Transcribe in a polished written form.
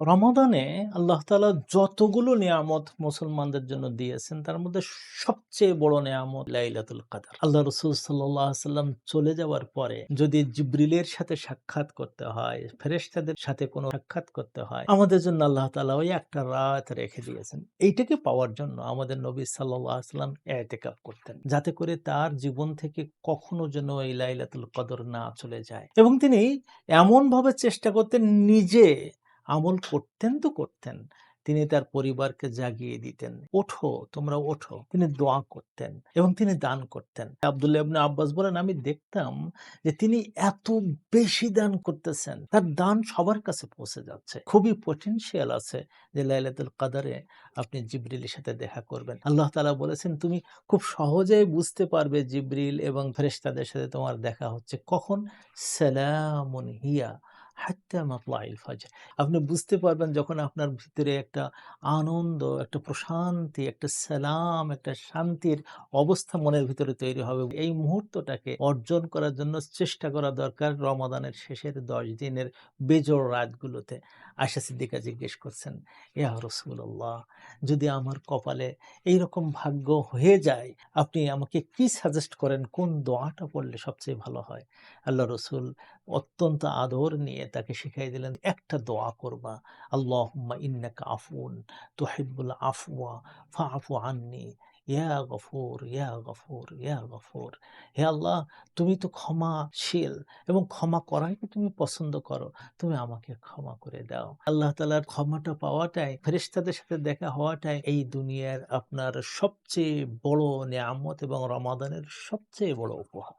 রমাদানে আল্লাহ তাআলা যতগুলো নিয়ামত মুসলমানদের জন্য দিয়েছেন তার মধ্যে সবচেয়ে বড় নিয়ামত লাইলাতুল কদর। আল্লাহ রাসূল সাল্লাল্লাহু আলাইহি সাল্লাম চলে যাওয়ার পরে যদি জিবরিলের সাথে সাক্ষাৎ করতে হয়, ফেরেশতাদের সাথে কোনো সাক্ষাৎ করতে হয়, আমাদের জন্য আল্লাহ তাআলা ওই একটা রাত রেখে দিয়েছেন। এইটাকে পাওয়ার জন্য আমাদের নবী সাল্লাল্লাহু আলাইহি সাল্লাম ইতিকাফ করতেন। যাতে করে তার জীবন থেকে কখনো যেন এই লাইলাতুল কদর না চলে যায়। এবং তিনি এমনভাবে চেষ্টা করতেন নিজে আমল করতেন তো করতেন। তিনি তার পরিবারকে জাগিয়ে দিতেন। ওঠো, তোমরা ওঠো। তিনি দোয়া করতেন এবং তিনি দান করতেন। আব্দুল্লাহ ইবনে আব্বাস বলেন, আমি দেখতাম যে তিনি এত বেশি দান করতেছেন, তার দান সবার কাছে পৌঁছে যাচ্ছে। খুবই পটেনশিয়াল আছে যে লাইলাতুল কদরে আপনি জিবরিলের সাথে দেখা করবেন। আল্লাহ তাআলা বলেছেন, তুমি খুব সহজেই বুঝতে পারবে জিবরিল এবং ফেরেশতাদের সাথে তোমার দেখা হচ্ছে। কখন? সালামুন হিয়া হাত্তা মাতলাইল ফাজর। আপনি বুঝতে পারবেন যখন আপনার ভিতরে একটা আনন্দ, একটা প্রশান্তি, একটা সালাম, একটা শান্তির অবস্থা মনের ভিতরে তৈরি হবে। এই মুহূর্তটাকে অর্জন করার জন্য চেষ্টা করা দরকার রমাদানের শেষের ১০ দিনের বেজোড় রাতগুলোতে। আয়েশা সিদ্দিকা জিজ্ঞেস করছেন, ইয়া রাসূলুল্লাহ, যদি আমার কপালে এইরকম ভাগ্য হয়ে যায়, আপনি আমাকে কি সাজেস্ট করেন? কোন দোয়াটা পড়লে সবচেয়ে ভালো হয়? আল্লাহ রাসূল অত্যন্ত আদর নিয়ে তাকে শিখাই দিলেন, একটা দোয়া করবা, আল্লাহুম্মা ইন্নাকা আফুন তুহিব্বুল আফওয়া ফাআফু আন্নি ইয়া গফুর ইয়া গফুর ইয়া গফুর। হে আল্লাহ, তুমি তো ক্ষমাশীল এবং ক্ষমা করাকে তুমি পছন্দ করো, তুমি আমাকে ক্ষমা করে দাও। আল্লাহ তাআলার ক্ষমাটা পাওয়াটাই, ফেরেশতাদের সাথে দেখা হওয়াটাই এই দুনিয়ার আপনার সবচেয়ে বড় নেয়ামত এবং রমাদানের সবচেয়ে বড় উপহার।